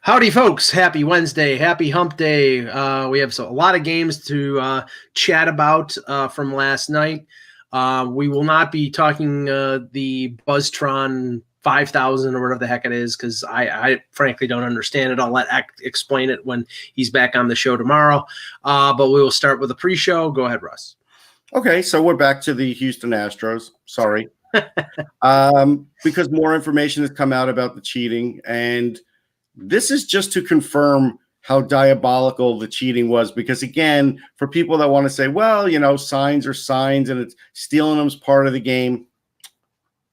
Howdy, folks. Happy Wednesday. Happy hump day. We have a lot of games to chat about from last night. We will not be talking the Buzztron 5000 or whatever the heck it is because I frankly don't understand it. I'll let Eck explain it when he's back on the show tomorrow. But we will start with a pre-show. Go ahead, Russ. Okay, so we're back to the Houston Astros. Sorry. Because more information has come out about the cheating, and this is just to confirm how diabolical the cheating was. Because again, for people that want to say, well, signs are signs and it's stealing them's part of the game,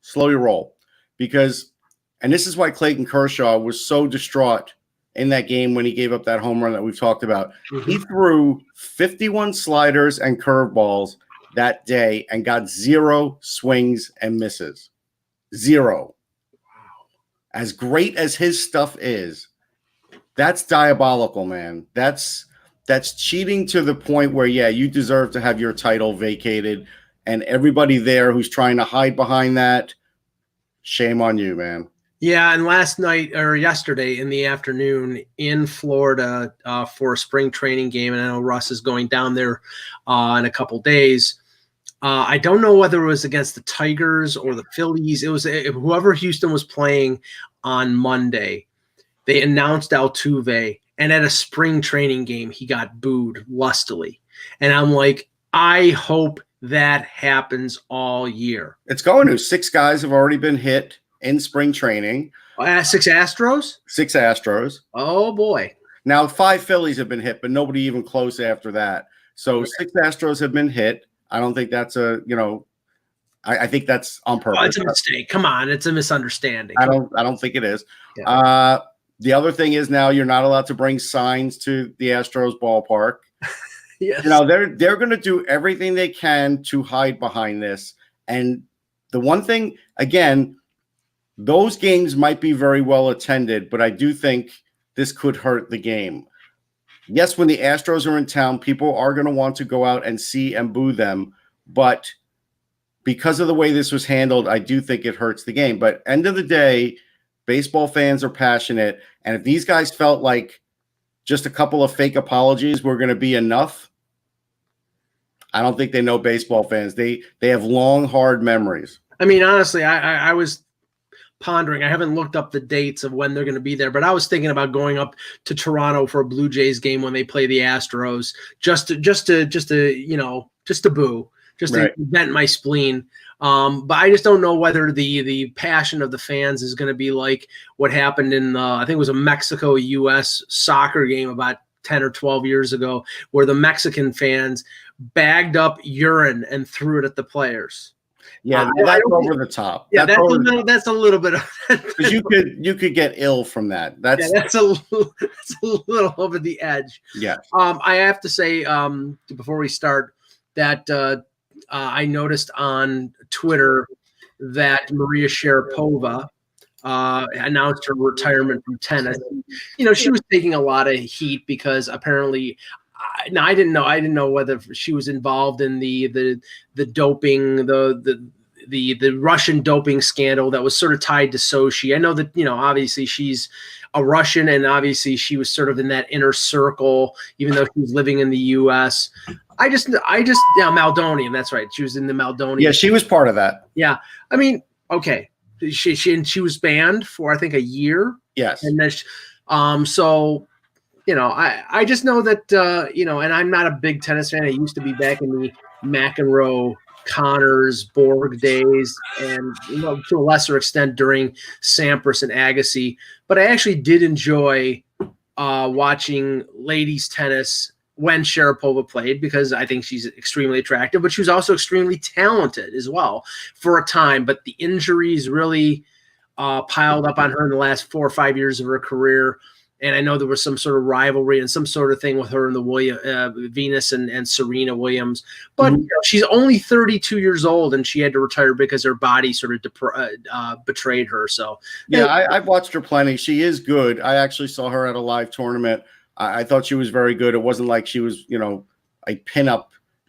slow your roll. And this is why Clayton Kershaw was so distraught in that game when he gave up that home run that we've talked about. Mm-hmm. He threw 51 sliders and curveballs that day and got 0 swings and misses. 0. As great as his stuff is, that's diabolical, man. That's cheating to the point where, yeah, you deserve to have your title vacated. And everybody there who's trying to hide behind that, shame on you, man. Yeah, and last night or yesterday in the afternoon in Florida for a spring training game, and I know Russ is going down there in a couple days. I don't know whether it was against the Tigers or the Phillies. It was whoever Houston was playing on Monday. They announced Altuve, and at a spring training game, he got booed lustily. And I'm like, I hope that happens all year. It's going to. 6 guys have already been hit in spring training. 6 Astros? 6 Astros. Oh, boy. Now, 5 Phillies have been hit, but nobody even close after that. So okay. 6 Astros have been hit. I don't think that's I think that's on purpose. Oh, it's a mistake. Come on, it's a misunderstanding. I don't think it is. Yeah. The other thing is now you're not allowed to bring signs to the Astros ballpark. Yes. They're going to do everything they can to hide behind this. And the one thing, again, those games might be very well attended, but I do think this could hurt the game. Yes, when the Astros are in town, people are going to want to go out and see and boo them. But because of the way this was handled, I do think it hurts the game. But end of the day, baseball fans are passionate. And if these guys felt like just a couple of fake apologies were going to be enough, I don't think they know baseball fans. They have long, hard memories. I mean, honestly, I was pondering. I haven't looked up the dates of when they're going to be there, but I was thinking about going up to Toronto for a Blue Jays game when they play the Astros, just to boo, just to vent my spleen. But I just don't know whether the passion of the fans is going to be like what happened in I think it was a Mexico-U.S. soccer game about 10 or 12 years ago, where the Mexican fans bagged up urine and threw it at the players. Yeah, that's over the top. Yeah, that's a little bit of because you could get ill from that. That's a little over the edge. Yeah. I have to say before we start that I noticed on Twitter that Maria Sharapova announced her retirement from tennis. She was taking a lot of heat because apparently. Now I didn't know whether she was involved in the doping, the Russian doping scandal that was sort of tied to Sochi. I know that obviously she's a Russian, and obviously she was sort of in that inner circle, even though she was living in the U.S. I just Maldonian. That's right. She was in the Maldonian. Yeah, she was part of that. Yeah, I mean, okay, she was banned for I think a year. Yes, and then so. I just know that, and I'm not a big tennis fan. I used to be back in the McEnroe, Connors, Borg days, and to a lesser extent during Sampras and Agassi. But I actually did enjoy watching ladies tennis when Sharapova played because I think she's extremely attractive, but she was also extremely talented as well for a time. But the injuries really piled up on her in the last 4 or 5 years of her career. And I know there was some sort of rivalry and some sort of thing with her and the Venus and Serena Williams. But she's only 32 years old, and she had to retire because her body sort of betrayed her. So yeah, I've watched her plenty. She is good. I actually saw her at a live tournament. I thought she was very good. It wasn't like she was, a pinup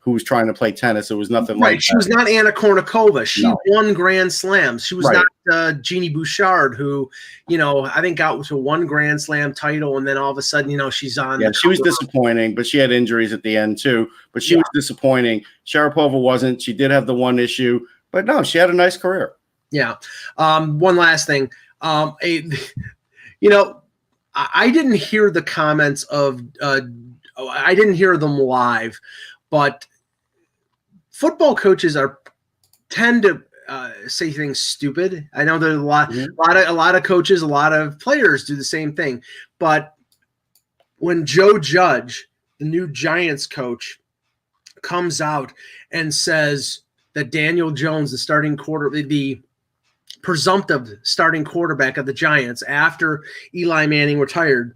who was trying to play tennis. It was nothing right. like She that. was not Anna Kournikova. She won Grand Slams. She was Right. not Jeannie Bouchard, who, I think got to one Grand Slam title, and then all of a sudden, she's on. Yeah, she was disappointing, but she had injuries at the end too. But she was disappointing. Sharapova wasn't. She did have the one issue, but no, she had a nice career. Yeah. One last thing. I didn't hear the comments of I didn't hear them live, but football coaches tend to say things stupid. I know there's a lot of coaches, a lot of players do the same thing. But when Joe Judge, the new Giants coach, comes out and says that Daniel Jones, the presumptive starting quarterback of the Giants after Eli Manning retired,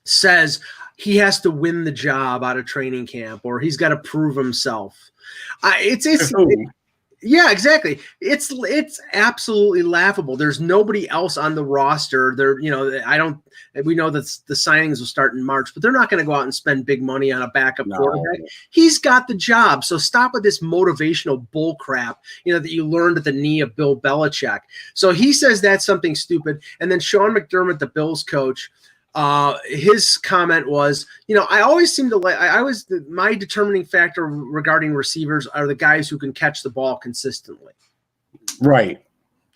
says he has to win the job out of training camp, or he's got to prove himself. Yeah, exactly. It's absolutely laughable. There's nobody else on the roster. We know that the signings will start in March, but they're not going to go out and spend big money on a backup quarterback. He's got the job. So stop with this motivational bull crap, that you learned at the knee of Bill Belichick. So he says that's something stupid. And then Sean McDermott, the Bills coach, his comment was, I always seem to my determining factor regarding receivers are the guys who can catch the ball consistently. Right.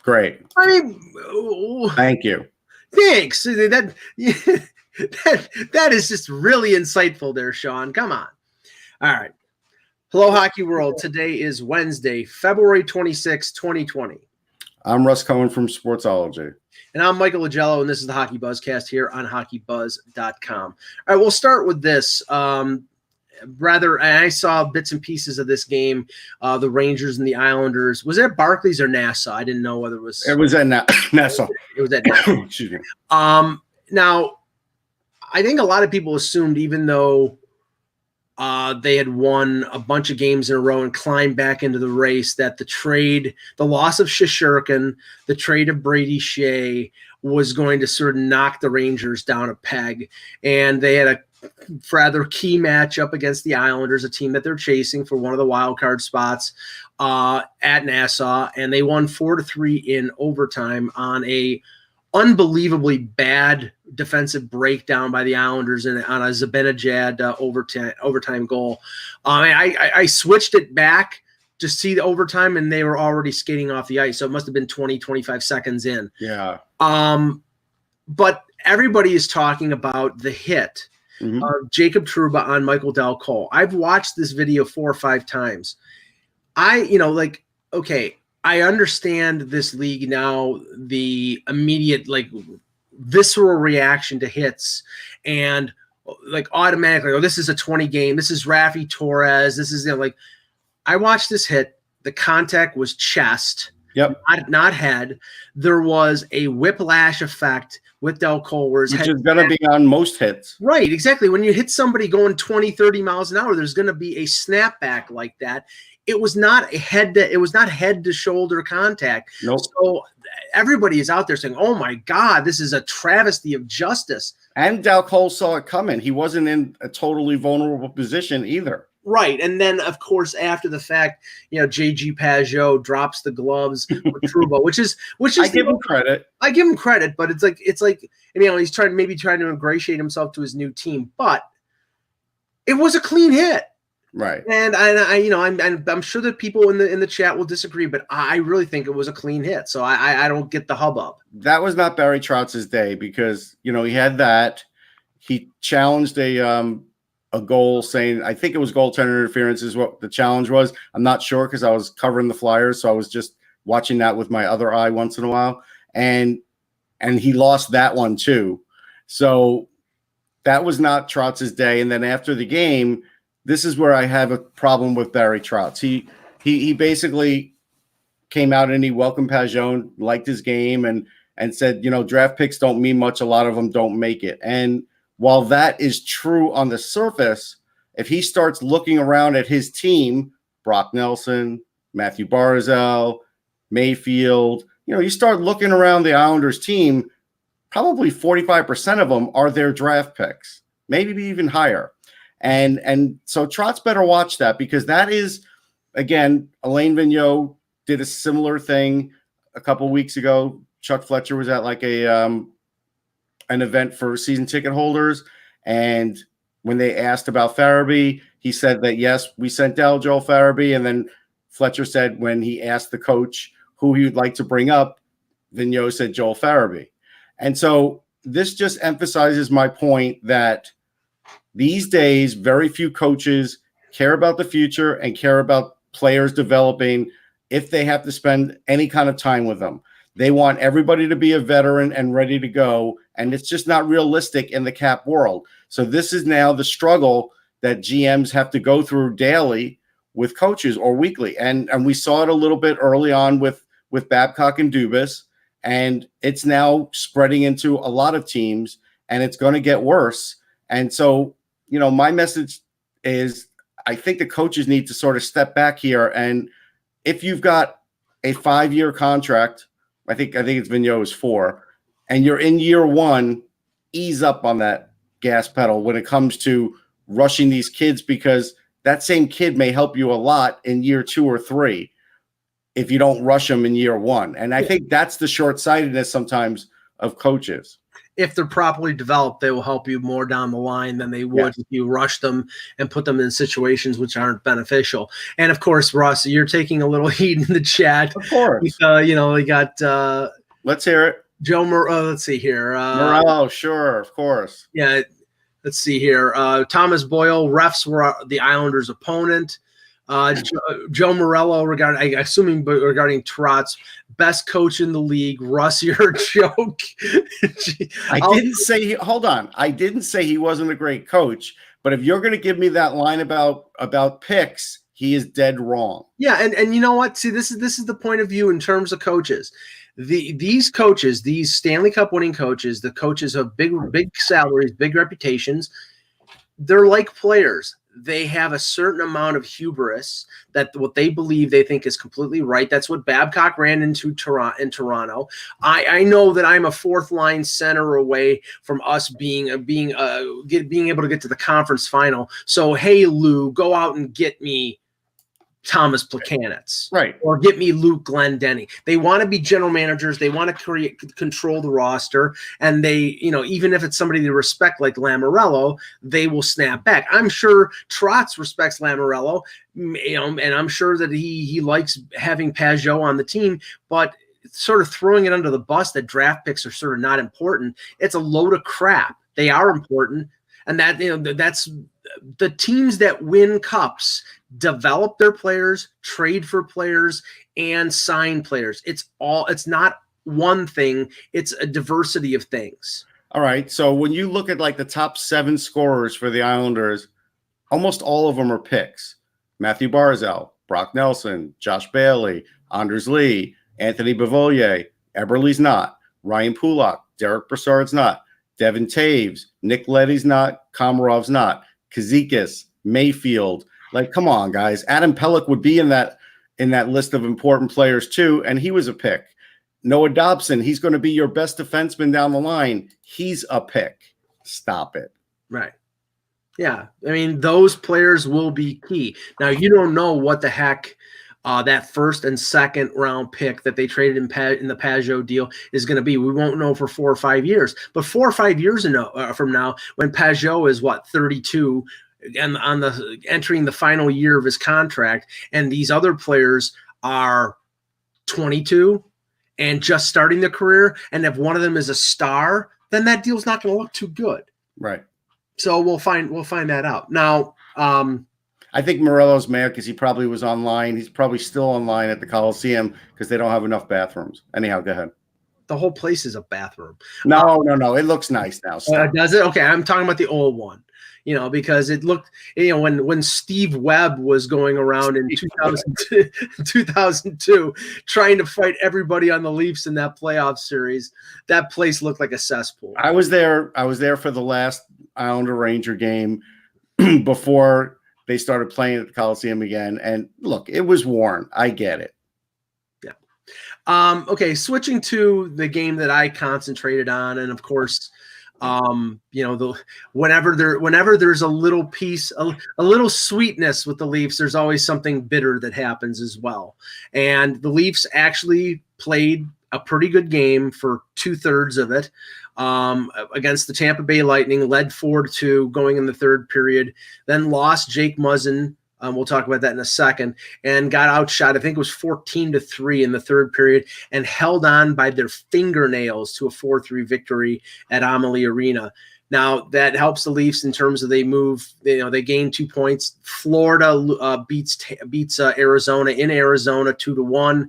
Great. I mean, thank you. Thanks. That is just really insightful there, Sean. Come on. All right. Hello, Hockey World. Today is Wednesday, February 26, 2020. I'm Russ Cohen from Sportsology. And I'm Michael Lagello, and this is the Hockey Buzzcast here on HockeyBuzz.com. All right, we'll start with this. I saw bits and pieces of this game, the Rangers and the Islanders. Was it at Barclays or Nassau? I didn't know whether it was. It was at Nassau. It was at Nassau. Excuse me. Now, I think a lot of people assumed, even though they had won a bunch of games in a row and climbed back into the race, that the loss of Shesterkin, the trade of Brady Shea was going to sort of knock the Rangers down a peg. And they had a rather key matchup against the Islanders, a team that they're chasing for one of the wild card spots at Nassau. And they won 4-3 in overtime on a unbelievably bad defensive breakdown by the Islanders on a Zibanejad overtime goal. I switched it back to see the overtime, and they were already skating off the ice. So it must have been 20, 25 seconds in. Yeah. But everybody is talking about the hit of Jacob Trouba on Michael Del Cole. I've watched this video 4 or 5 times. I understand this league now, the immediate, visceral reaction to hits and, automatically, this is a 20 game. This is Rafi Torres. This is, I watched this hit. The contact was chest, not head. There was a whiplash effect with Del Cole, which is going to be on most hits. Right, exactly. When you hit somebody going 20, 30 miles an hour, there's going to be a snapback like that. It was not head to shoulder contact. Nope. So everybody is out there saying, "Oh my God, this is a travesty of justice." And Del Cole saw it coming. He wasn't in a totally vulnerable position either. Right. And then, of course, after the fact, JG Pajot drops the gloves with Trouba, which is I give him credit. I give him credit, but it's like he's trying to ingratiate himself to his new team, but it was a clean hit. Right. And I'm sure that people in the chat will disagree, but I really think it was a clean hit. So I don't get the hubbub. That was not Barry Trotz's day because, he had that. He challenged a goal saying, I think it was goaltender interference is what the challenge was. I'm not sure because I was covering the Flyers. So I was just watching that with my other eye once in a while. And he lost that one too. So that was not Trotz's day. And then after the game, this is where I have a problem with Barry Trotz. He basically came out and he welcomed Pajot, liked his game, and said, draft picks don't mean much. A lot of them don't make it. And while that is true on the surface, if he starts looking around at his team, Brock Nelson, Matthew Barzal, Mayfield, you start looking around the Islanders team, probably 45% of them are their draft picks, maybe even higher. And so Trotz better watch that, because that is, again, Alain Vigneault did a similar thing a couple weeks ago. Chuck Fletcher was at like an event for season ticket holders, and when they asked about Farabee, he said that, yes, we sent down Joel Farabee, and then Fletcher said when he asked the coach who he would like to bring up, Vigneault said Joel Farabee. And so this just emphasizes my point that these days, very few coaches care about the future and care about players developing if they have to spend any kind of time with them. They want everybody to be a veteran and ready to go, and it's just not realistic in the cap world. So this is now the struggle that GMs have to go through daily with coaches, or weekly. And we saw it a little bit early on with Babcock and Dubas, and it's now spreading into a lot of teams, and it's going to get worse. And so, my message is, I think the coaches need to sort of step back here. And if you've got a 5-year contract, I think it's Vigneault's 4, and you're in year 1, ease up on that gas pedal when it comes to rushing these kids, because that same kid may help you a lot in year 2 or 3 if you don't rush them in year 1. And I think that's the short-sightedness sometimes of coaches. If they're properly developed, they will help you more down the line than they would if you rush them and put them in situations which aren't beneficial. And of course, Russ, you're taking a little heat in the chat. Of course. We got let's hear it. Joe let's see here. Morello, sure, of course. Yeah, let's see here. Thomas Boyle, refs were the Islanders' opponent. Joe Morello regarding Trotz, best coach in the league. Russ, you're a joke. I didn't say he wasn't a great coach, but if you're going to give me that line about picks, he is dead wrong. Yeah, and you know what? See, this is the point of view in terms of coaches. These coaches, these Stanley Cup winning coaches, the coaches have big salaries, big reputations. They're like players. They have a certain amount of hubris that what they believe they think is completely right. That's what Babcock ran into in Toronto. I know that I'm a 4th line center away from us being able to get to the conference final. So, hey, Lou, go out and get me Thomas Plekanec, right? Or get me Luke Glendening. They want to be general managers. They want to control the roster, and they, even if it's somebody they respect like Lamoriello, they will snap back. I'm sure Trotz respects Lamoriello, and I'm sure that he likes having Pajot on the team, but sort of throwing it under the bus that draft picks are sort of not important. It's a load of crap. They are important, and that's the teams that win cups develop their players, trade for players, and sign players. It's not one thing. It's a diversity of things. All right. So when you look at like the top 7 scorers for the Islanders, almost all of them are picks. Matthew Barzal, Brock Nelson, Josh Bailey, Anders Lee, Anthony Beauvillier. Eberle's not. Ryan Pulak, Derek Brassard's not. Devin Taves, Nick Leddy's not. Komarov's not. Kazikis, Mayfield. Like, come on, guys. Adam Pelech would be in that list of important players too, and he was a pick. Noah Dobson, he's going to be your best defenseman down the line. He's a pick. Stop it. Right. Yeah. I mean, those players will be key. Now, you don't know what the heck that 1st and 2nd round pick that they traded in the Pajot deal is going to be. We won't know for 4 or 5 years. But 4 or 5 years from now, when Pajot is 32 and entering the final year of his contract, and these other players are 22 and just starting their career, and if one of them is a star, then that deal's not going to look too good. Right. So we'll find that out. Now, I think Morello's mad because he probably was online. He's probably still online at the Coliseum because they don't have enough bathrooms. Anyhow, go ahead. The whole place is a bathroom. No. It looks nice now. Does it? Okay, I'm talking about the old one. Because it looked, when Steve Webb was going around in 2002 trying to fight everybody on the Leafs in that playoff series, that place looked like a cesspool. I was there for the last Islander Ranger game before they started playing at the Coliseum again. And look, it was worn. I get it. Yeah. Okay, switching to the game that I concentrated on, and of course, Whenever there's a little piece, a little sweetness with the Leafs, there's always something bitter that happens as well. And the Leafs actually played a pretty good game for 2/3 of it against the Tampa Bay Lightning, led 4-2 going in the third period, then lost Jake Muzzin. We'll talk about that in a second, and got outshot. I think it was 14-3 in the third period, and held on by their fingernails to a 4-3 victory at Amalie Arena. Now that helps the Leafs in terms of they gain 2 points. Florida beats Arizona in Arizona 2-1,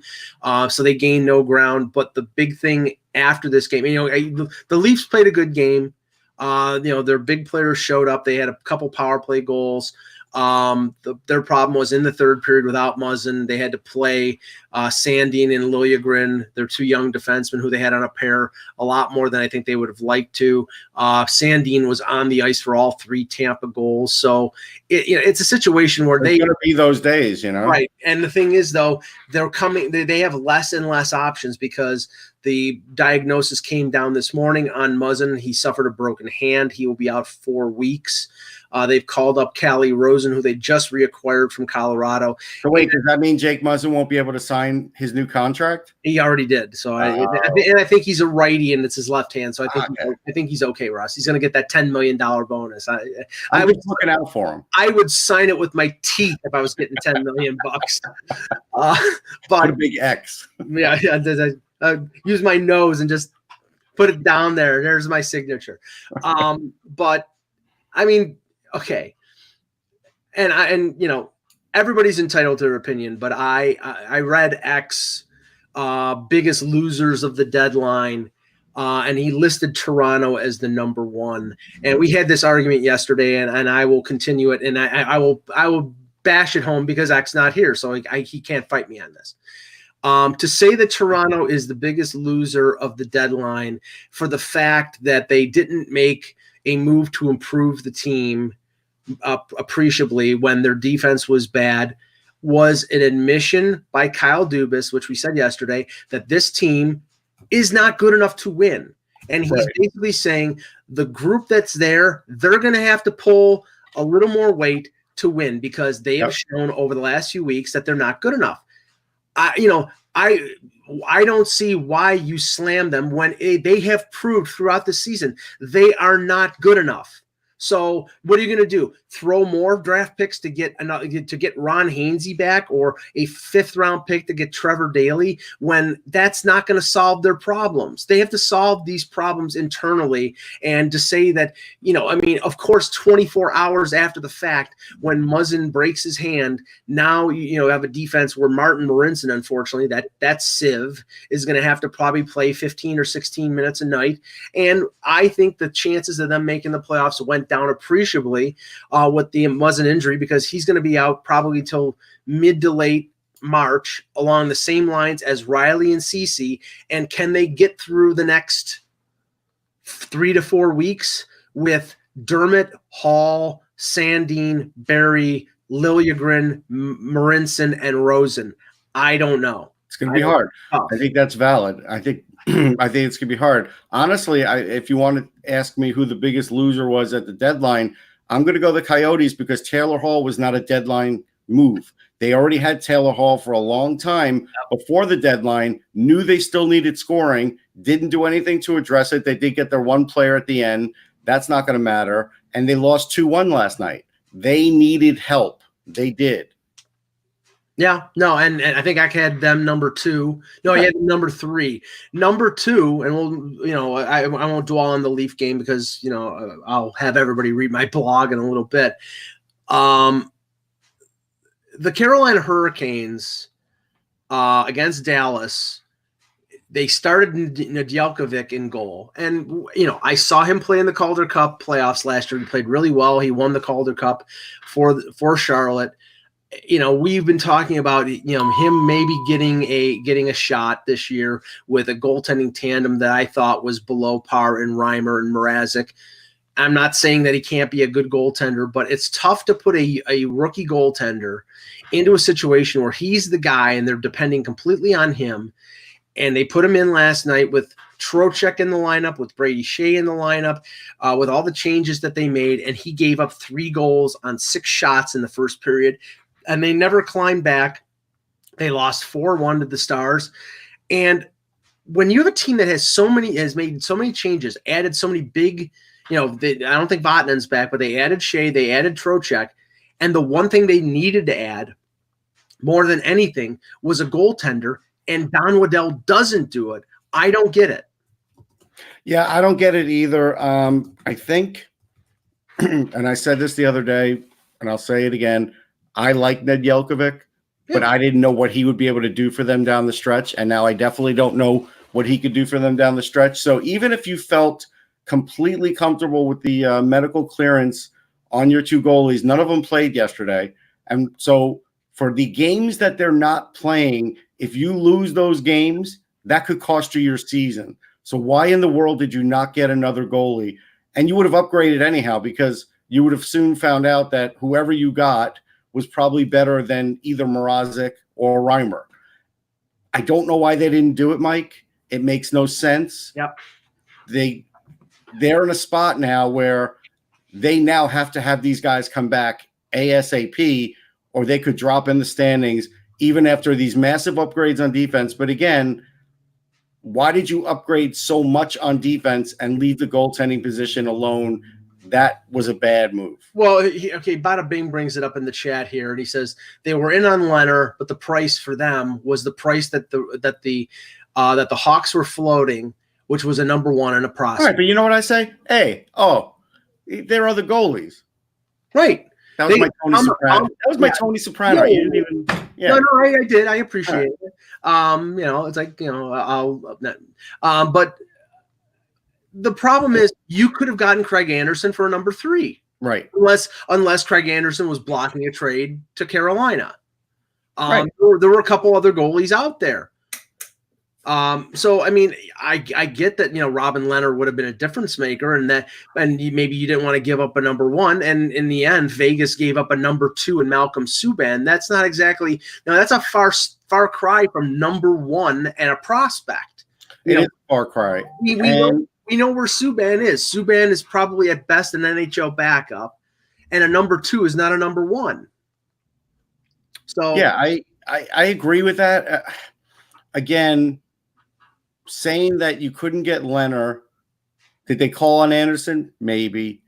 so they gain no ground. But the big thing after this game, the Leafs played a good game. Their big players showed up. They had a couple power play goals. Their problem was in the third period without Muzzin. They had to play Sandin and Liljegren, their two young defensemen who they had on a pair, a lot more than I think they would have liked to. Sandin was on the ice for all 3 Tampa goals. So it's a situation where it's going to be those days, Right. And the thing is, though, they have less and less options because the diagnosis came down this morning on Muzzin. He suffered a broken hand. He will be out 4 weeks. They've called up Callie Rosen, who they just reacquired from Colorado. So wait, does that mean Jake Muzzin won't be able to sign his new contract? He already did. So I think he's a righty and it's his left hand. So I think he's okay, Russ. He's going to get that $10 million bonus. I was looking out for him. I would sign it with my teeth if I was getting $10 million bucks. Put a big X. Yeah. Use my nose and just put it down there. There's my signature. But I mean, okay. And everybody's entitled to their opinion, but I read X biggest losers of the deadline, and he listed Toronto as the number 1. And we had this argument yesterday, and I will continue it, and I will bash it home because X not here, so he can't fight me on this. To say that Toronto is the biggest loser of the deadline for the fact that they didn't make a move to improve the team appreciably when their defense was bad was an admission by Kyle Dubas, which we said yesterday, that this team is not good enough to win. And he's basically saying the group that's there, they're going to have to pull a little more weight to win because they have shown over the last few weeks that they're not good enough. I don't see why you slam them when they have proved throughout the season they are not good enough. So what are you going to do? Throw more draft picks to get Ron Hainsey back, or a 5th round pick to get Trevor Daley, when that's not going to solve their problems? They have to solve these problems internally. And to say that, of course, 24 hours after the fact, when Muzzin breaks his hand, now you have a defense where Martin Marincin, unfortunately, that sieve is going to have to probably play 15 or 16 minutes a night. And I think the chances of them making the playoffs went down appreciably with the Muzzin injury, because he's going to be out probably till mid to late March along the same lines as Riley and Ceci. And can they get through the next 3 to 4 weeks with Dermott, Hall, Sandin, Barry, Liljegren, Marincin, and Rosen? I don't know. It's going to be hard. I think that's valid. I think it's going to be hard. Honestly, if you want to ask me who the biggest loser was at the deadline, I'm going to go the Coyotes, because Taylor Hall was not a deadline move. They already had Taylor Hall for a long time before the deadline, knew they still needed scoring, didn't do anything to address it. They did get their one player at the end. That's not going to matter. And they lost 2-1 last night. They needed help. They did. Yeah, no, and I think I had them number 2. No, I had number 3. Number 2, and I won't dwell on the Leaf game because I'll have everybody read my blog in a little bit. The Carolina Hurricanes against Dallas, they started Nedeljkovic in goal, and I saw him play in the Calder Cup playoffs last year. He played really well. He won the Calder Cup for Charlotte. We've been talking about him maybe getting a shot this year with a goaltending tandem that I thought was below par in Reimer and Mrazek. I'm not saying that he can't be a good goaltender, but it's tough to put a rookie goaltender into a situation where he's the guy and they're depending completely on him. And they put him in last night with Trocheck in the lineup, with Brady Shea in the lineup, with all the changes that they made, and he gave up 3 goals on 6 shots in the first period, and they never climbed back. They lost 4-1 to the Stars. And when you have a team that has made so many changes, added so many big, I don't think Vatanen's back, but they added Shea, they added Trocheck, and the one thing they needed to add more than anything was a goaltender, and Don Waddell doesn't do it. I don't get it. Yeah, I don't get it either. I think, and I said this the other day, and I'll say it again, I like Ned Jelkovic, but I didn't know what he would be able to do for them down the stretch, and now I definitely don't know what he could do for them down the stretch. So even if you felt completely comfortable with the medical clearance on your 2 goalies, none of them played yesterday. And so for the games that they're not playing, if you lose those games, that could cost you your season. So why in the world did you not get another goalie? And you would have upgraded anyhow, because you would have soon found out that whoever you got was probably better than either Mrazek or Reimer. I don't know why they didn't do it, Mike. It makes no sense. Yep. They're in a spot now where they now have to have these guys come back ASAP, or they could drop in the standings even after these massive upgrades on defense. But again, why did you upgrade so much on defense and leave the goaltending position alone? That was a bad move. Well, Bada Bing brings it up in the chat here, and he says they were in on Leonard, but the price for them was the price that the Hawks were floating, which was a number 1 and a prospect. All right, but you know what I say? Hey, there are the goalies. Right. That was my Tony Soprano. That was my Tony Soprano. You didn't even. Yeah. No, I did. I appreciate it. It's like but the problem is you could have gotten Craig Anderson for a number 3, right? Unless Craig Anderson was blocking a trade to Carolina. Right. There were a couple other goalies out there. So I mean, I get that Robin Leonard would have been a difference maker, and maybe you didn't want to give up a number 1, and in the end, Vegas gave up a number 2 in Malcolm Subban. That's not exactly that's a far cry from number 1 and a prospect. It is a far cry. We know where Subban is. Subban is probably at best an NHL backup, and a number 2 is not a number 1. So yeah, I agree with that. Again, saying that you couldn't get Leonard, did they call on Anderson? Maybe.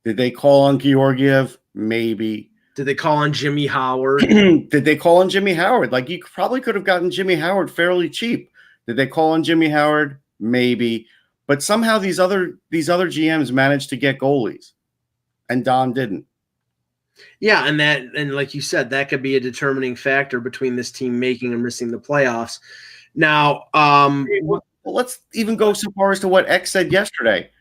Did they call on Georgiev? Maybe. Did they call on Jimmy Howard? Did they call on Jimmy Howard? Like, you probably could have gotten Jimmy Howard fairly cheap. Did they call on Jimmy Howard? Maybe. But somehow these other GMs managed to get goalies, and Don didn't. Yeah, and like you said, that could be a determining factor between this team making and missing the playoffs. Now, well, let's even go so far as to what X said yesterday.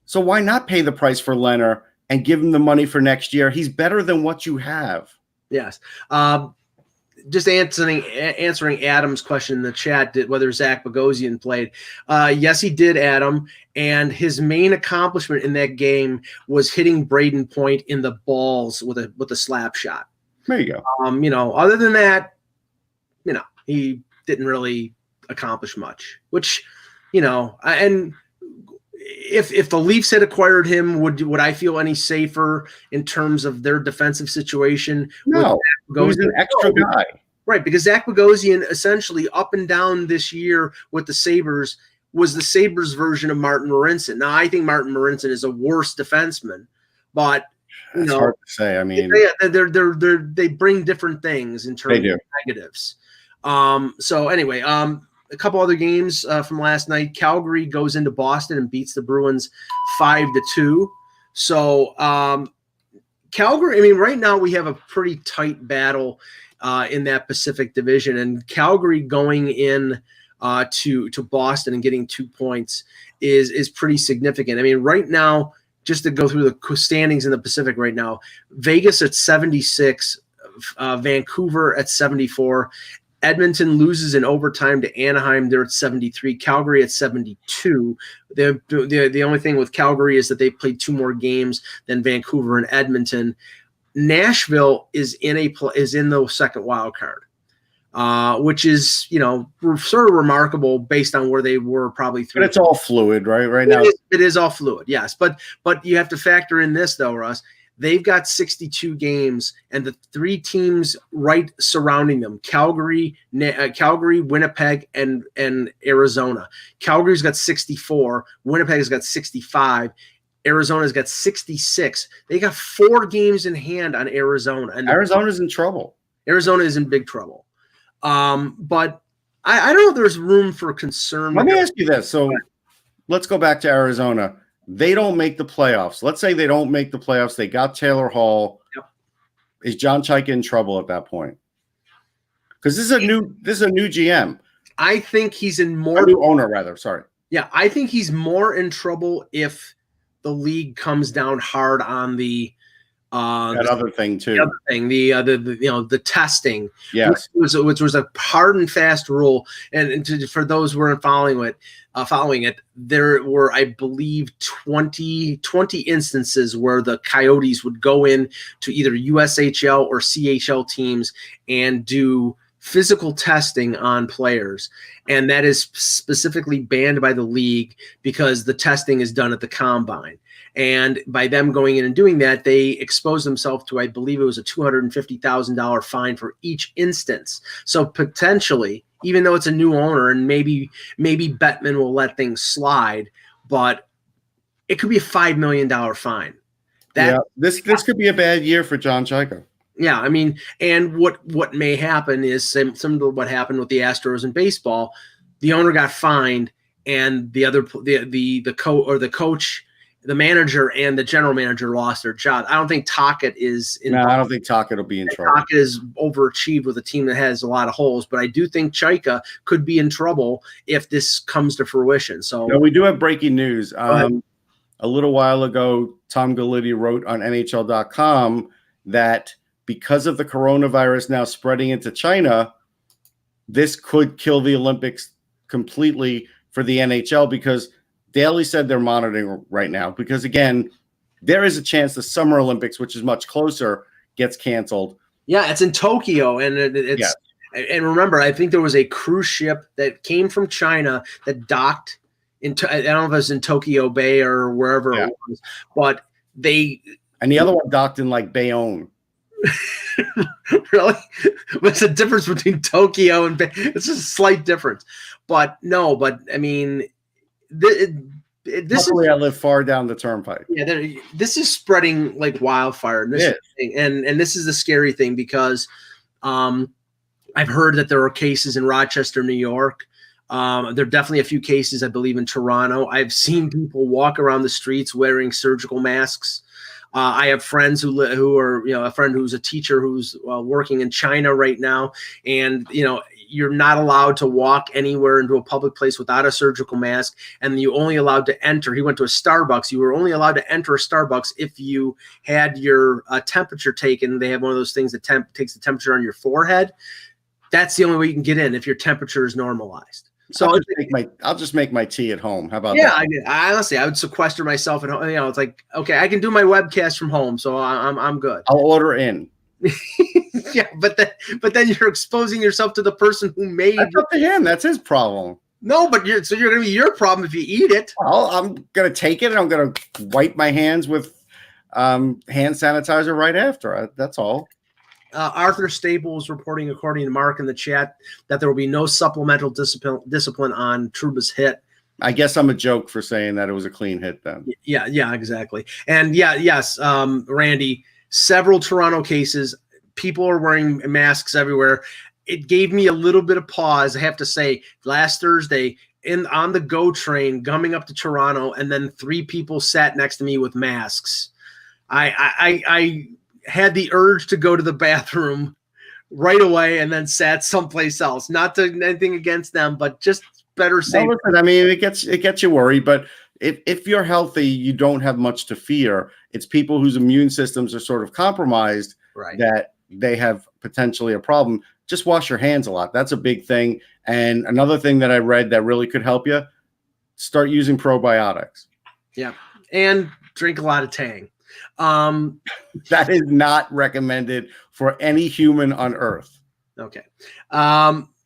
So why not pay the price for Leonard and give him the money for next year? He's better than what you have. Yes. Just answering Adam's question in the chat, whether Zach Bogosian played. Yes, he did, Adam. And his main accomplishment in that game was hitting Braden Point in the balls with a slap shot. There you go. Other than that, he didn't really accomplish much. Which, and if the Leafs had acquired him, would I feel any safer in terms of their defensive situation? No, he's an extra guy. Right, because Zach Bogosian essentially up and down this year with the Sabres was the Sabres version of Martin Marincin. Now, I think Martin Marincin is a worse defenseman, but it's hard to say. I mean, they bring different things in terms of negatives. So anyway, a couple other games from last night. Calgary goes into Boston and beats the Bruins 5-2. So Calgary, I mean, right now we have a pretty tight battle in that Pacific Division, and Calgary going in to Boston and getting 2 points is pretty significant. I mean, right now, just to go through the standings in the Pacific right now, Vegas at 76, Vancouver at 74, Edmonton loses in overtime to Anaheim. They're at 73. Calgary at 72. The only thing with Calgary is that they played 2 more games than Vancouver and Edmonton. Nashville is in the second wild card. which is, sort of remarkable based on where they were probably But it's all fluid, right? Right now, it is all fluid, yes. But you have to factor in this, though, Russ. They've got 62 games, and the three teams right surrounding them: Calgary, Winnipeg, and Arizona. Calgary's got 64. Winnipeg's got 65. Arizona's got 66. They got 4 games in hand on Arizona, and Arizona's in trouble. Arizona is in big trouble. But I don't know if there's room for concern. Let me ask you this. So let's go back to Arizona. They don't make the playoffs. Let's say they don't make the playoffs. They got Taylor Hall. Yep. Is John Chaika in trouble at that point? Because this is a new GM. I think he's in a new owner, rather. Sorry. Yeah, I think he's more in trouble if the league comes down hard on the other thing too. The other thing, the testing. Yes, which was a hard and fast rule. And for those who weren't following it, there were, I believe, 20 instances where the Coyotes would go in to either USHL or CHL teams and do physical testing on players, and that is specifically banned by the league because the testing is done at the combine. And by them going in and doing that, they expose themselves to, I believe it was a $250,000 fine for each instance. So potentially, even though it's a new owner and maybe Bettman will let things slide, but it could be a $5 million fine. This could be a bad year for John Chaika. Yeah, I mean, and what may happen is similar to what happened with the Astros in baseball. The owner got fined, and the coach, the manager, and the general manager lost their job. I don't think Tocchet is involved. No, I don't think Tocchet will be in trouble. Tocchet is overachieved with a team that has a lot of holes, but I do think Chaika could be in trouble if this comes to fruition. So we do have breaking news. A little while ago, Tom Gallitti wrote on NHL.com that because of the coronavirus now spreading into China, this could kill the Olympics completely for the NHL, because Daly said they're monitoring right now because, again, there is a chance the Summer Olympics, which is much closer, gets canceled. Yeah, it's in Tokyo, and and remember, I think there was a cruise ship that came from China that docked into, I don't know if it was in Tokyo Bay or wherever it was, but and the other one docked in like Bayonne. Really? What's the difference between Tokyo and it's just a slight difference. But I mean, Luckily, I live far down the turnpike. Yeah, this is spreading like wildfire. And this is the scary thing, because I've heard that there are cases in Rochester, New York. There are definitely a few cases, I believe, in Toronto. I've seen people walk around the streets wearing surgical masks. I have friends who are, a friend who's a teacher who's working in China right now, and you're not allowed to walk anywhere into a public place without a surgical mask, and you're only allowed to enter. He went to a Starbucks. You were only allowed to enter a Starbucks if you had your temperature taken. They have one of those things that takes the temperature on your forehead. That's the only way you can get in if your temperature is normalized. So I'll just make my tea at home. How about that? Yeah, I honestly, I would sequester myself at home. It's like, okay, I can do my webcast from home, so I'm good. I'll order in. Yeah, but then you're exposing yourself to the person who made. That's up to him. That's his problem. No, but you're going to be your problem if you eat it. Well, I'm going to take it and I'm going to wipe my hands with hand sanitizer right after. That's all. Arthur Staples reporting, according to Mark in the chat, that there will be no supplemental discipline on Trouba's hit. I guess I'm a joke for saying that it was a clean hit then. Yeah, exactly. And yes, Randy, several Toronto cases. People are wearing masks everywhere. It gave me a little bit of pause, I have to say. Last Thursday, on the GO train coming up to Toronto, and then 3 people sat next to me with masks. I had the urge to go to the bathroom right away and then sat someplace else. Not to anything against them, but just better safe. No, listen, I mean, it gets you worried, but if you're healthy, you don't have much to fear. It's people whose immune systems are sort of compromised, right, that they have potentially a problem. Just wash your hands a lot. That's a big thing. And another thing that I read that really could help you, start using probiotics. Yeah. And drink a lot of Tang. That is not recommended for any human on earth. Okay.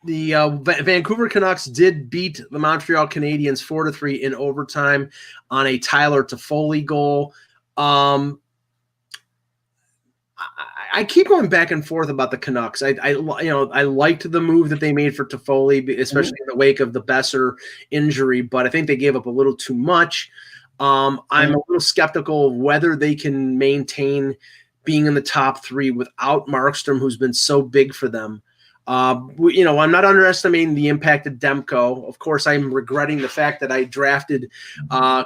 The Vancouver Canucks did beat the Montreal Canadiens 4-3 in overtime on a Tyler Toffoli goal. I keep going back and forth about the Canucks. I liked the move that they made for Toffoli, especially in the wake of the Besser injury, but I think they gave up a little too much. I'm a little skeptical of whether they can maintain being in the top three without Markstrom, who's been so big for them. I'm not underestimating the impact of Demko. Of course, I'm regretting the fact that I drafted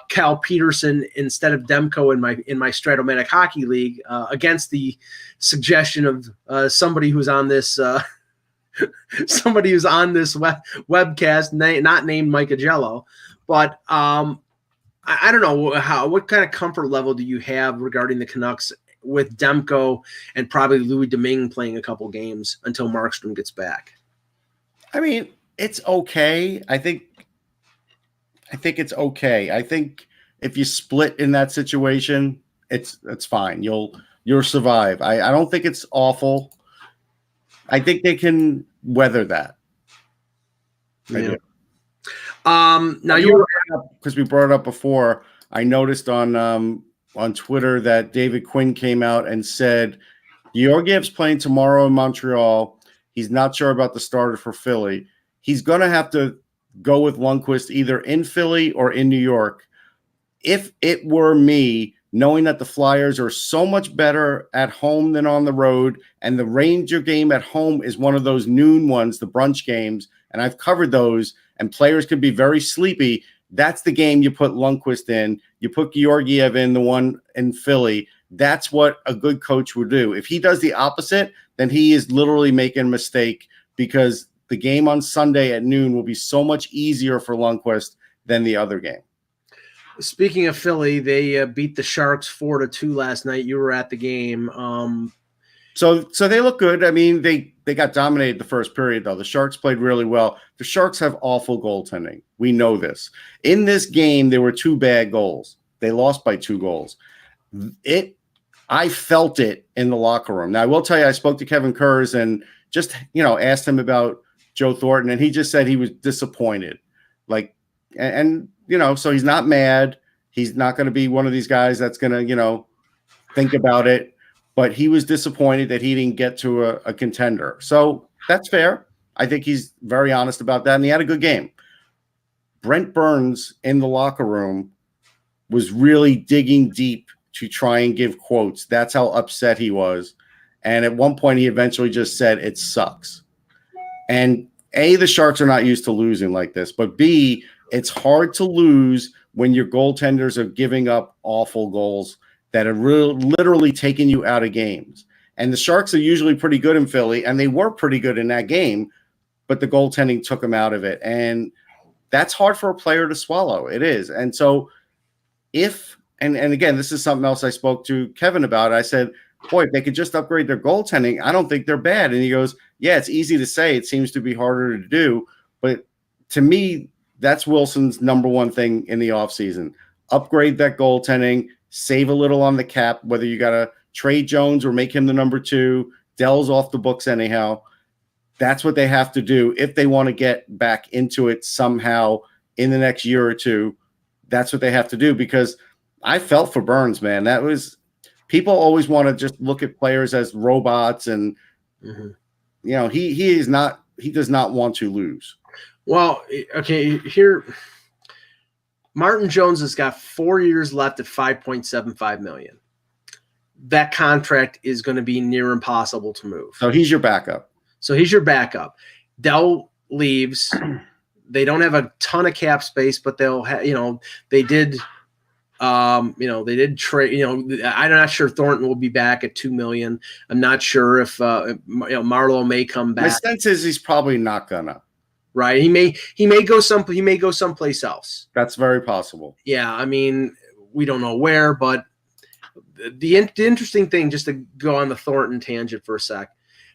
Cal Peterson instead of Demko in my Stratomatic Hockey League against the suggestion of somebody who's on this webcast, not named Mike Agello. But I don't know what kind of comfort level do you have regarding the Canucks with Demko and probably Louis Domingue playing a couple games until Markstrom gets back? I mean, it's okay. I think it's okay. I think if you split in that situation, it's fine. You'll survive. I don't think it's awful. I think they can weather that. Yeah. Now because we brought it up before, I noticed on Twitter that David Quinn came out and said Georgiev's playing tomorrow in Montreal. He's not sure about the starter for Philly. He's going to have to go with Lundqvist either in Philly or in New York. If it were me, knowing that the Flyers are so much better at home than on the road, and the Ranger game at home is one of those noon ones, the brunch games, and I've covered those, and players could be very sleepy, that's the game you put Lundqvist in. You put Georgiev in, the one in Philly. That's what a good coach would do. If he does the opposite, then he is literally making a mistake, because the game on Sunday at noon will be so much easier for Lundqvist than the other game. Speaking of Philly, they beat the Sharks 4-2 last night. You were at the game. So they look good. I mean, they got dominated the first period, though. The Sharks played really well. The Sharks have awful goaltending. We know this. In this game, there were 2 bad goals. They lost by 2 goals. I felt it in the locker room. Now, I will tell you, I spoke to Kevin Kurz and just, asked him about Joe Thornton, and he just said he was disappointed. So he's not mad. He's not going to be one of these guys that's going to, think about it. But he was disappointed that he didn't get to a contender. So that's fair. I think he's very honest about that, and he had a good game. Brent Burns in the locker room was really digging deep to try and give quotes. That's how upset he was. And at one point, he eventually just said, "It sucks." And A, the Sharks are not used to losing like this. But B, it's hard to lose when your goaltenders are giving up awful goals that are literally taking you out of games. And the Sharks are usually pretty good in Philly, and they were pretty good in that game, but the goaltending took them out of it. And that's hard for a player to swallow. It is. And so and again, this is something else I spoke to Kevin about. I said, boy, if they could just upgrade their goaltending, I don't think they're bad. And he goes, yeah, it's easy to say. It seems to be harder to do. But to me, that's Wilson's number one thing in the offseason. Upgrade that goaltending, save a little on the cap, whether you got to trade Jones or make him the number 2. Dell's off the books anyhow. That's what they have to do if they want to get back into it somehow in the next year or two. That's what they have to do, because I felt for Burns, man. That was – people always want to just look at players as robots, and he is not – he does not want to lose. Well, okay, here Martin Jones has got 4 years left at $5.75 million. That contract is going to be near impossible to move. So he's your backup. Dell leaves. They don't have a ton of cap space, but they'll have, they did trade, I'm not sure Thornton will be back at $2 million. I'm not sure if Marlowe may come back. My sense is he's probably not gonna. Right. He may go someplace else. That's very possible. Yeah. I mean, we don't know where, but the interesting thing, just to go on the Thornton tangent for a sec,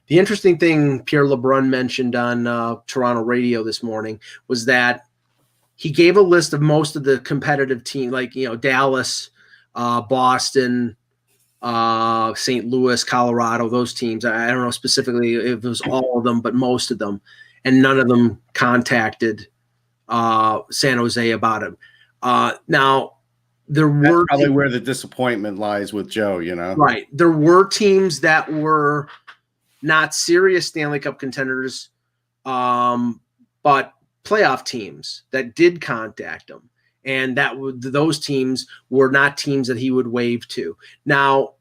the interesting thing Pierre LeBrun mentioned on Toronto radio this morning was that he gave a list of most of the competitive teams, like, Dallas, Boston, St. Louis, Colorado, those teams. I don't know specifically if it was all of them, but most of them, and none of them contacted San Jose about him. Now, there were probably where the disappointment lies with Joe, Right. There were teams that were not serious Stanley Cup contenders, but playoff teams that did contact him. And those teams were not teams that he would wave to. Now,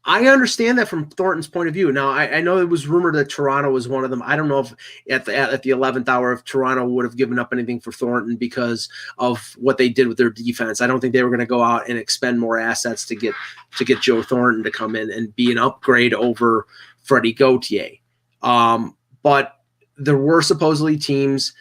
I understand that from Thornton's point of view. Now, I know it was rumored that Toronto was one of them. I don't know if at the 11th hour if Toronto would have given up anything for Thornton because of what they did with their defense. I don't think they were going to go out and expend more assets to get Joe Thornton to come in and be an upgrade over Freddie Gauthier. But there were supposedly teams,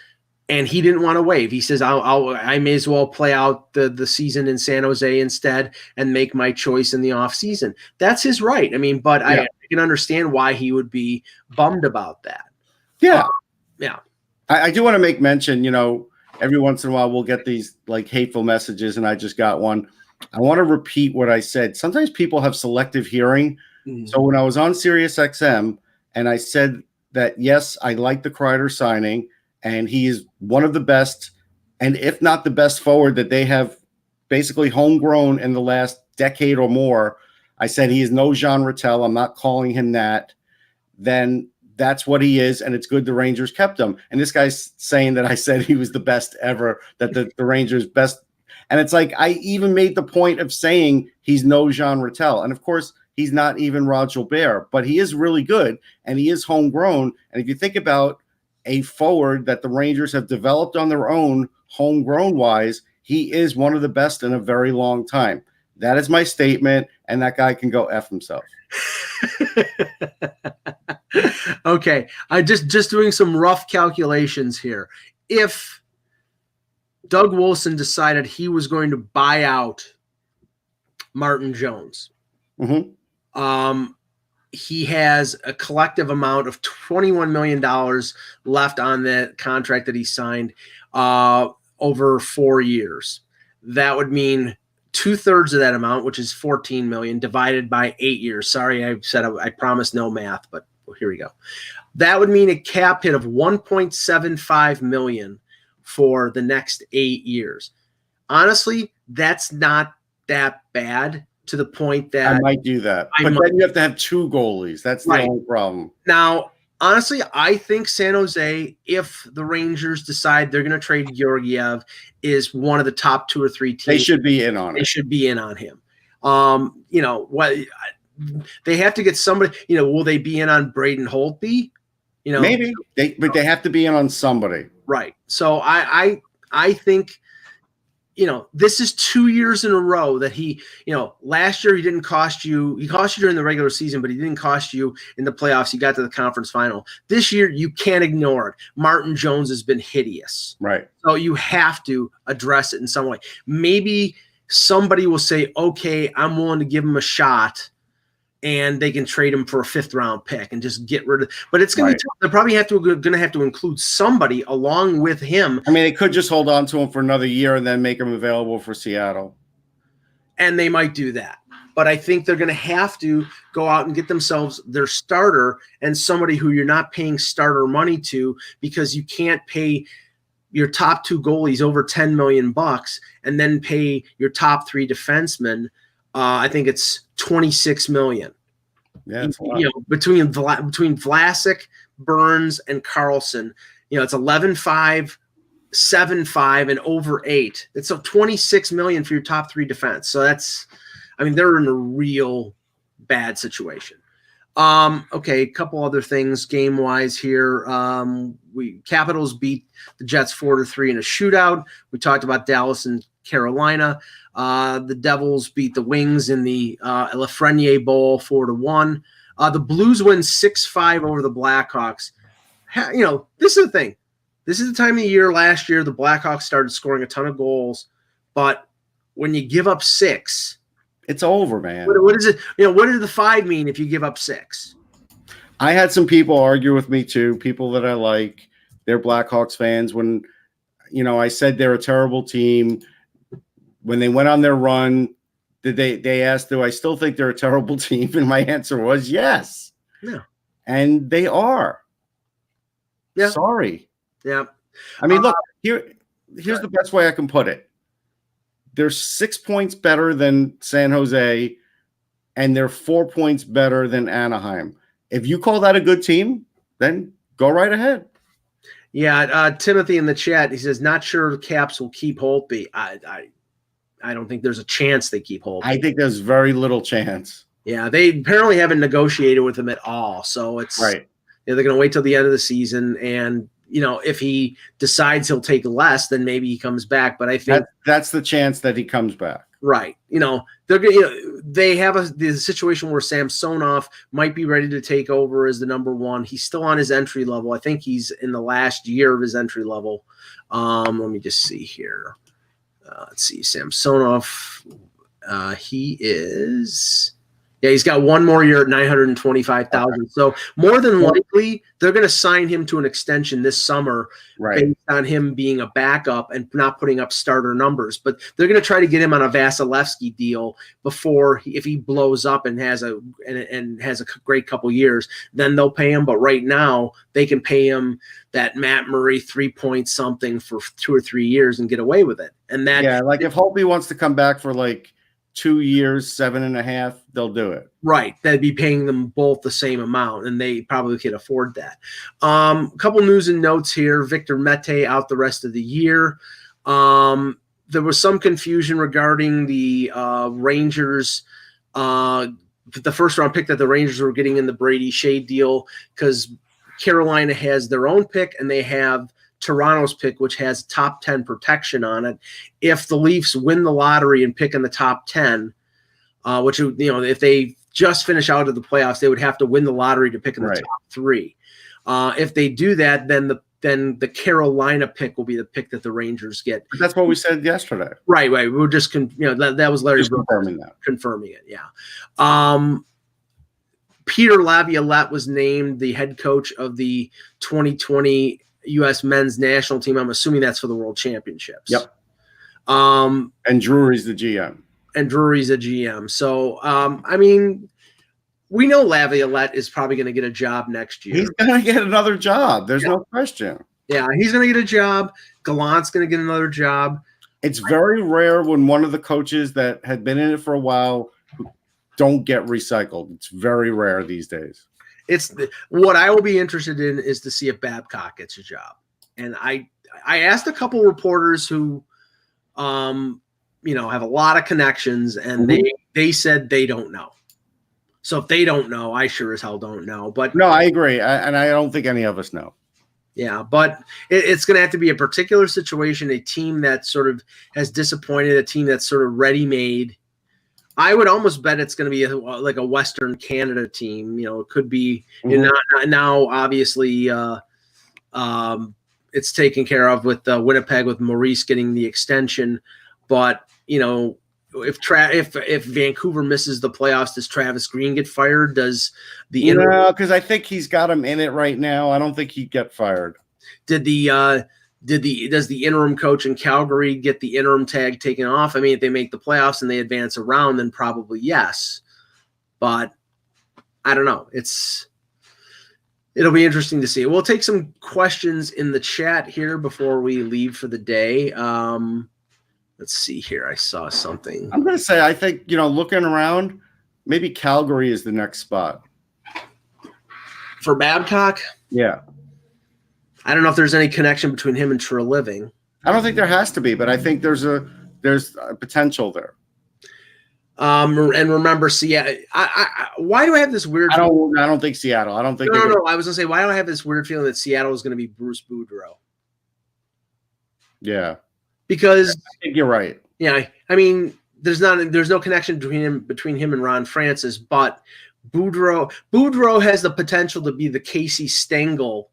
and he didn't want to waive. He says, I may as well play out the season in San Jose instead and make my choice in the offseason. That's his right. I mean, but I can understand why he would be bummed about that. Yeah. Yeah. I do want to make mention, every once in a while we'll get these like hateful messages, and I just got one. I want to repeat what I said. Sometimes people have selective hearing. Mm-hmm. So when I was on Sirius XM and I said that, yes, I like the Kreider signing, and he is one of the best, and if not the best forward that they have basically homegrown in the last decade or more. I said he is no Jean Rattel. I'm not calling him that. Then that's what he is, and it's good the Rangers kept him. And this guy's saying that I said he was the best ever, that the Rangers best. And it's like I even made the point of saying he's no Jean Rattel. And, of course, he's not even Rod Gilbert, but he is really good, and he is homegrown. And if you think about a forward that the Rangers have developed on their own, homegrown wise, he is one of the best in a very long time. That is my statement, and that guy can go F himself. Okay. I just doing some rough calculations here. If Doug Wilson decided he was going to buy out Martin Jones, he has a collective amount of $21 million left on that contract that he signed over 4 years. That would mean 2/3 of that amount, which is $14 million, divided by 8 years. Sorry, I promised no math, but here we go. That would mean a cap hit of $1.75 million for the next 8 years. Honestly, that's not that bad. To the point that I might do that, but then you have to have two goalies. That's the only problem. Now, honestly, I think San Jose, if the Rangers decide they're going to trade Georgiev, is one of the top 2 or 3 teams. They should be in on it. They should be in on him. They have to get somebody. Will they be in on Braden Holtby? Maybe but they have to be in on somebody, right? So I think. This is 2 years in a row that he, last year he didn't cost you. He cost you during the regular season, but he didn't cost you in the playoffs. He got to the conference final. This year, you can't ignore it. Martin Jones has been hideous. Right. So you have to address it in some way. Maybe somebody will say, okay, I'm willing to give him a shot, and they can trade him for a 5th-round pick and just get rid of. But it's going to be tough. They're probably going to have to include somebody along with him. I mean, they could just hold on to him for another year and then make him available for Seattle. And they might do that. But I think they're going to have to go out and get themselves their starter and somebody who you're not paying starter money to, because you can't pay your top 2 goalies over $10 million and then pay your top 3 defensemen. I think it's $26 million. Yeah, that's a lot. Between Vlasic, Burns, and Carlson, it's 11-5, 7-5, and over 8. It's $26 million for your top 3 defense. So they're in a real bad situation. Okay, a couple other things game-wise here. Capitals beat the Jets 4-3 in a shootout. We talked about Dallas and Carolina. The Devils beat the Wings in the Lafreniere Bowl 4-1. The Blues win 6-5 over the Blackhawks. This is the thing. This is the time of the year last year the Blackhawks started scoring a ton of goals, but when you give up 6, it's over, man. What is it? What does the 5 mean if you give up 6? I had some people argue with me too, people that I like. They're Blackhawks fans. When, I said they're a terrible team. When they went on their run, They asked, do I still think they're a terrible team? And my answer was yes. Yeah. And they are. Yeah. Sorry. Yeah. I mean, look, here's the best way I can put it. They're 6 points better than San Jose, and they're 4 points better than Anaheim. If you call that a good team, then go right ahead. Yeah, Timothy in the chat, he says, not sure the Caps will keep Holtby. I don't think there's a chance they keep Holtby. I think there's very little chance. Yeah, they apparently haven't negotiated with him at all. So it's right. They're going to wait till the end of the season, and if he decides he'll take less, then maybe he comes back. But I think that's the chance that he comes back. Right. They have the situation where Samsonov might be ready to take over as the number one. He's still on his entry level. I think he's in the last year of his entry level. Let me just see here. Let's see. Samsonov, he's got one more year at $925,000. So more than likely, they're going to sign him to an extension this summer based on him being a backup and not putting up starter numbers. But they're going to try to get him on a Vasilevsky deal before, if he blows up and has a great couple years, then they'll pay him. But right now, they can pay him that Matt Murray 3 point something for 2 or 3 years and get away with it. And that if Holtby wants to come back for 2 years, 7.5, they'll do it. Right. They'd be paying them both the same amount, and they probably could afford that. A couple news and notes here. Victor Mete out the rest of the year. There was some confusion regarding the Rangers, the first-round pick that the Rangers were getting in the Brady Shea deal, because Carolina has their own pick, and they have Toronto's pick, which has top 10 protection on it. If the Leafs win the lottery and pick in the top 10, which, if they just finish out of the playoffs, they would have to win the lottery to pick in the top 3. If they do that, then the Carolina pick will be the pick that the Rangers get. That's what we said yesterday. Right. We were just, that was Larry confirming it. Yeah. Peter Laviolette was named the head coach of the 2020 U.S. men's national team. I'm assuming that's for the World Championships. Yep. And Drury's the GM. So, we know Laviolette is probably going to get a job next year. He's going to get another job. There's no question. Yeah, he's going to get a job. Gallant's going to get another job. It's very rare when one of the coaches that had been in it for a while don't get recycled. It's very rare these days. What I will be interested in is to see if Babcock gets a job. And I asked a couple reporters who, have a lot of connections, and they said they don't know. So if they don't know, I sure as hell don't know. But no, I agree, and I don't think any of us know. Yeah, but it's going to have to be a particular situation, a team that sort of has disappointed, a team that's sort of ready-made. I would almost bet it's going to be like a Western Canada team. It could be now. Obviously, it's taken care of with Winnipeg, with Maurice getting the extension. But if Vancouver misses the playoffs, does Travis Green get fired? Does the because I think he's got him in it right now. I don't think he'd get fired. Does the interim coach in Calgary get the interim tag taken off? If they make the playoffs and they advance a round, then probably yes. But I don't know. It'll be interesting to see. We'll take some questions in the chat here before we leave for the day. Let's see here. I saw something. I'm going to say, I think, looking around, maybe Calgary is the next spot. For Babcock? Yeah. I don't know if there's any connection between him and Treliving. I don't think there has to be, but I think there's a potential there. And remember, Seattle. Why do I have this weird? I don't think Seattle. I don't think. No. I was gonna say, why do I have this weird feeling that Seattle is going to be Bruce Boudreau? Yeah, because I think you're right. Yeah, there's no connection between him and Ron Francis, but Boudreau has the potential to be the Casey Stengel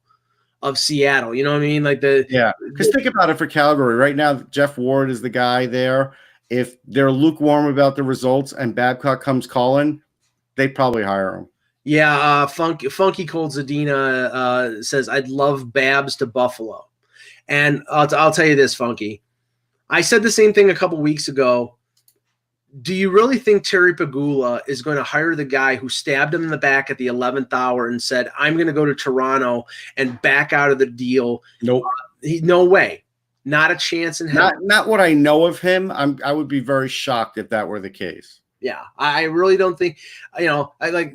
of Seattle. You know what I mean? Because think about it for Calgary right now. Jeff Ward is the guy there. If they're lukewarm about the results and Babcock comes calling, they'd probably hire him. Yeah, Funky Cold Zadina says, I'd love Babs to Buffalo. And I'll tell you this, Funky. I said the same thing a couple weeks ago. do you really think Terry Pegula is going to hire the guy who stabbed him in the back at the 11th hour and said, I'm going to go to Toronto and back out of the deal? Nope. No way. Not a chance in hell. Not what I know of him. I would be very shocked if that were the case. Yeah, I really don't think, I like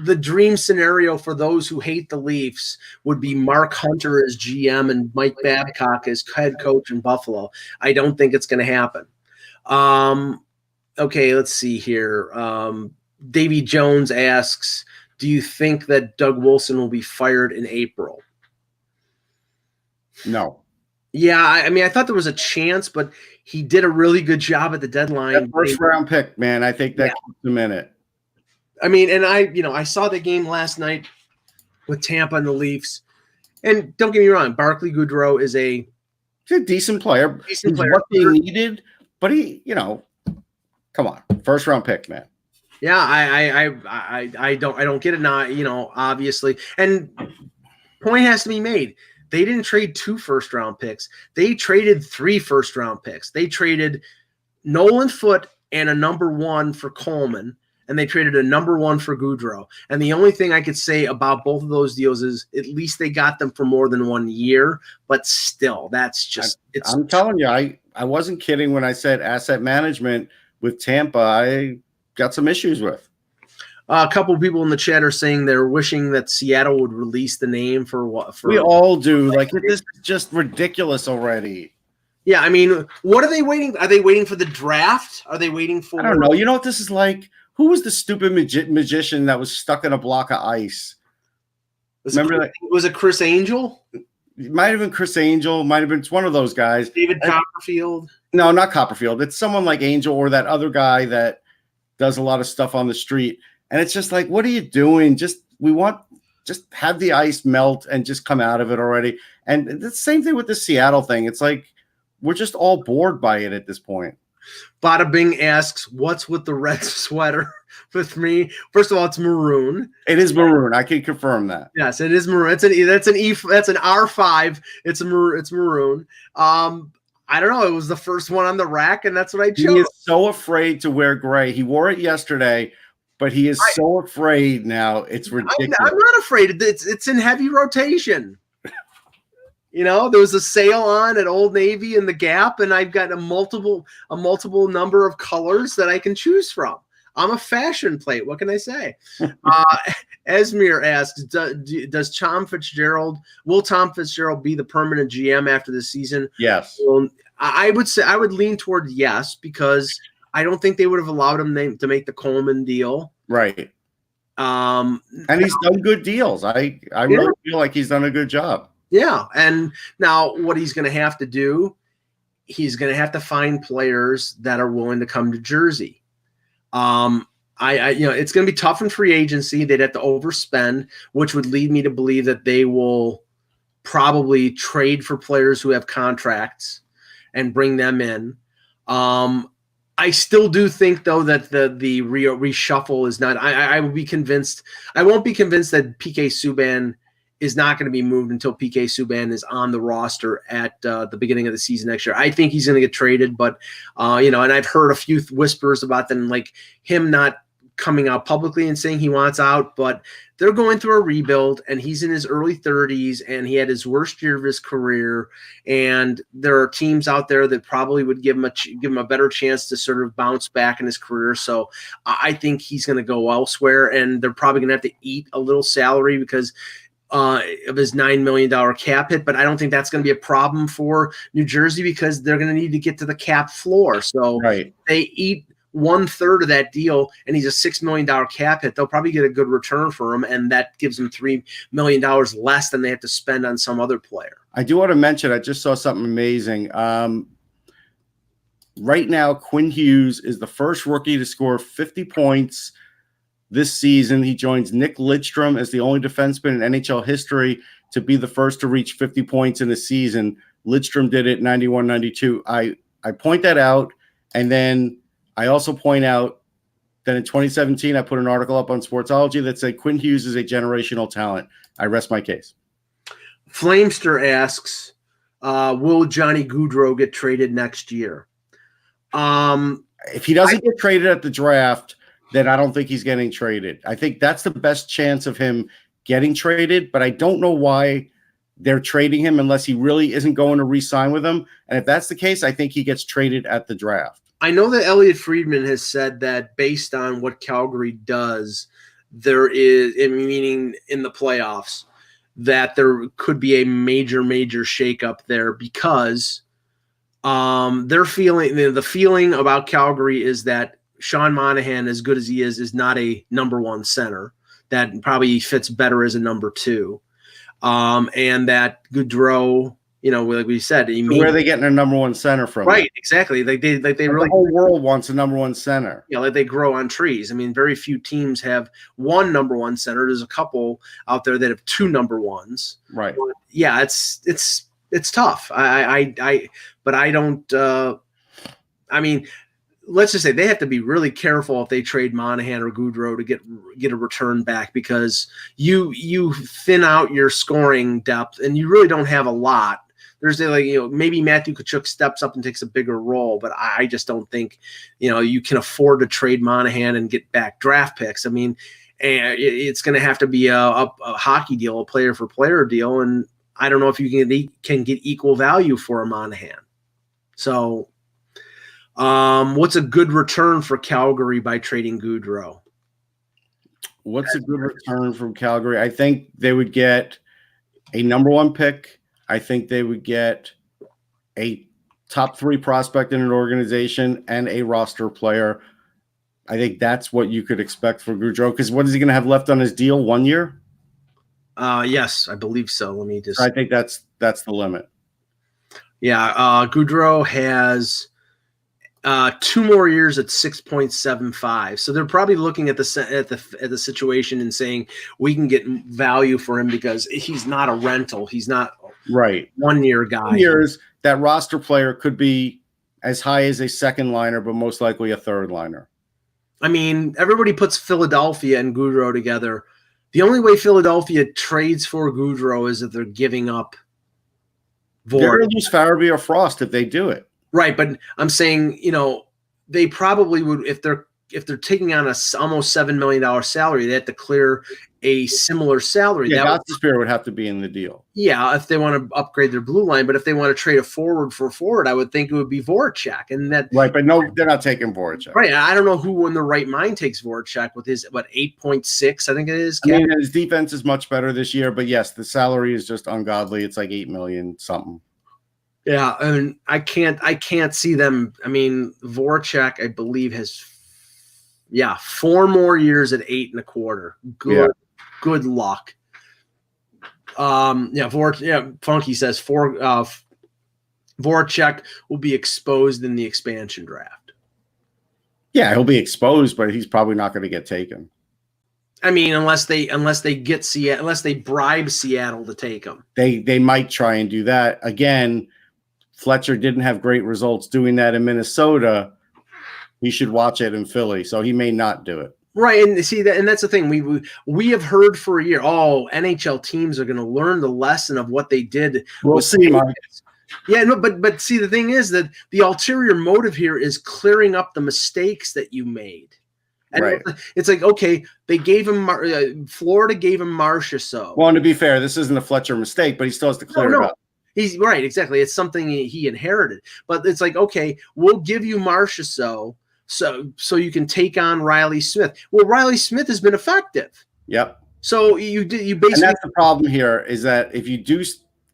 the dream scenario for those who hate the Leafs would be Mark Hunter as GM and Mike Babcock as head coach in Buffalo. I don't think it's going to happen. Okay, let's see here. Davy Jones asks, do you think that Doug Wilson will be fired in April? No. Yeah, I mean, I thought there was a chance, but he did a really good job at the deadline. That first round pick, man, I think that keeps him in it. I mean, and I saw the game last night with Tampa and the Leafs, and don't get me wrong, Barclay Gaudreau is he's a decent player. He's what they needed, but he, come on, first round pick, man. Yeah, I don't get it now, obviously, and point has to be made. They didn't trade 2 first-round picks. They traded 3 first-round picks. They traded Nolan Foote and a number 1 for Coleman, and they traded a number 1 for Gaudreau. And the only thing I could say about both of those deals is at least they got them for more than 1 year, but still, that's just – I'm telling you, I wasn't kidding when I said asset management with Tampa I got some issues with. A couple of people in the chat are saying they're wishing that Seattle would release the name for what? We all do. Like, this is just ridiculous already. Yeah, I mean, what are they waiting? Are they waiting for the draft? Are they waiting for? I don't know. You know what this is like? Who was the stupid magician that was stuck in a block of ice? Remember that? Was it Chris Angel? It might have been Chris Angel. Might have been one of those guys. David Copperfield? No, not Copperfield. It's someone like Angel or that other guy that does a lot of stuff on the street. And it's just like, what are you doing? Just have the ice melt and just come out of it already. And the same thing with the Seattle thing. It's like, we're just all bored by it at this point. Bada Bing asks, what's with the red sweater with me? First of all, it's maroon. It is maroon. I can confirm that. Yes, it is maroon. That's an R5. It's maroon. I don't know. It was the first one on the rack, and that's what I chose. He is so afraid to wear gray. He wore it yesterday. But he is so afraid now. It's ridiculous. I'm not afraid. It's in heavy rotation. There was a sale on at Old Navy and the Gap, and I've got a multiple number of colors that I can choose from. I'm a fashion plate. What can I say? Esmir asks, does Tom Fitzgerald be the permanent GM after the season? Yes. Well, I would lean toward yes, because I don't think they would have allowed him to make the Coleman deal. Right. And he's done good deals. I really feel like he's done a good job. Yeah. And now what he's going to have to do, he's going to have to find players that are willing to come to Jersey. It's going to be tough in free agency. They'd have to overspend, which would lead me to believe that they will probably trade for players who have contracts and bring them in. I still do think, though, that the reshuffle is not. I would be convinced. I won't be convinced that PK Subban is not going to be moved until PK Subban is on the roster at the beginning of the season next year. I think he's going to get traded, but and I've heard a few whispers about them, like him not coming out publicly and saying he wants out, but they're going through a rebuild, and he's in his early 30s, and he had his worst year of his career, and there are teams out there that probably would give him a better chance to sort of bounce back in his career. So I think he's going to go elsewhere, and they're probably going to have to eat a little salary because of his $9 million cap hit, but I don't think that's going to be a problem for New Jersey because they're going to need to get to the cap floor. So they eat 1/3 of that deal, and he's a $6 million cap hit. They'll probably get a good return for him, and that gives them $3 million less than they have to spend on some other player. I do want to mention, I just saw something amazing. Right now, Quinn Hughes is the first rookie to score 50 points this season. He joins Nick Lidstrom as the only defenseman in NHL history to be the first to reach 50 points in a season. Lidstrom did it 91-92. I point that out, and then I also point out that in 2017, I put an article up on Sportsology that said Quinn Hughes is a generational talent. I rest my case. Flamester asks, will Johnny Gaudreau get traded next year? If he doesn't get traded at the draft, then I don't think he's getting traded. I think that's the best chance of him getting traded, but I don't know why they're trading him unless he really isn't going to re-sign with them. And if that's the case, I think he gets traded at the draft. I know that Elliot Friedman has said that based on what Calgary does, there is, meaning in the playoffs, that there could be a major shakeup there because they're feeling the feeling about Calgary is that Sean Monahan, as good as he is not a number one center. That probably fits better as a number two. And that Gaudreau, like we said, where are they getting a number one center from? Right, exactly. They really, the whole world wants a number one center. Yeah, like they grow on trees. I mean, very few teams have one number one center. There's a couple out there that have two number ones. Right. But yeah, it's tough. But I don't. I mean, let's just say they have to be really careful if they trade Monahan or Gaudreau to get a return back, because you thin out your scoring depth and you really don't have a lot. There's maybe Matthew Tkachuk steps up and takes a bigger role, but I just don't think you can afford to trade Monahan and get back draft picks. I mean, it's going to have to be a hockey deal, a player for player deal, and I don't know if you can get equal value for a Monahan. So. What's a good return for Calgary by trading Gaudreau? What's a good return from Calgary? I think they would get a number one pick. I think they would get a top 3 prospect in an organization and a roster player. I think that's what you could expect for Gaudreau, because what is he going to have left on his deal? 1 year? Yes, I believe so. Let me just. I think that's the limit. Yeah, Gaudreau has 2 more years at 6.75. So they're probably looking at the situation and saying we can get value for him because he's not a rental. He's not right 1 year guy. 2 years, that roster player could be as high as a second liner, but most likely a third liner. I mean, everybody puts Philadelphia and Gaudreau together. The only way Philadelphia trades for Gaudreau is if they're giving up Voracek. They're going to use Farabee or Frost if they do it. Right, but I'm saying, they probably would if they're taking on a almost $7 million salary, they have to clear a similar salary. Yeah, Gostisbehere would have to be in the deal. Yeah, if they want to upgrade their blue line, but if they want to trade a forward for a forward, I would think it would be Voracek, and that right. But no, they're not taking Voracek. Right, I don't know who in the right mind takes Voracek with his 8.6, I think it is. I mean, his defense is much better this year, but yes, the salary is just ungodly. It's like $8 million something. Yeah, I mean, I can't see them. I mean, Voracek, I believe, has 4 more years at 8.25. Good luck. Funky says Voracek will be exposed in the expansion draft. Yeah, he'll be exposed, but he's probably not going to get taken. I mean, unless they get Seattle, unless they bribe Seattle to take him. They might try and do that again. Fletcher didn't have great results doing that in Minnesota. He should watch it in Philly, so he may not do it. Right, and see that, and that's the thing. We have heard for a year, NHL teams are going to learn the lesson of what they did. We'll see, Mike. Yeah, no, but see, the thing is that the ulterior motive here is clearing up the mistakes that you made. And right. It's like, okay, they gave him Florida gave him Marchessault. Well, and to be fair, this isn't a Fletcher mistake, but he still has to clear it up. He's right, exactly. It's something he inherited. But it's like, okay, we'll give you Marchessault so you can take on Riley Smith. Well, Riley Smith has been effective. Yep. So you basically. And that's the problem here is that if you do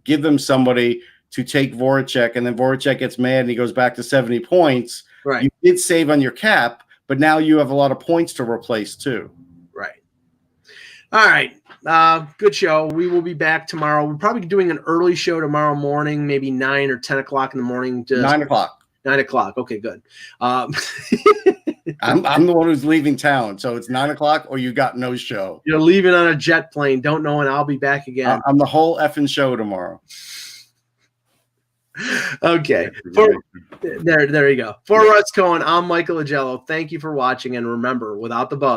give them somebody to take Voracek and then Voracek gets mad and he goes back to 70 points, right. You did save on your cap, but now you have a lot of points to replace too. Right. All right. Good show. We will be back tomorrow. We're probably doing an early show tomorrow morning, maybe 9 or 10 o'clock in the morning. 9 o'clock. 9 o'clock. Okay, good. I'm the one who's leaving town, so it's 9 o'clock or you got no show. You're leaving on a jet plane. Don't know when I'll be back again. I'm the whole effing show tomorrow. Okay. There you go. For Russ Cohen, I'm Michael Agello. Thank you for watching, and remember, without the buzz.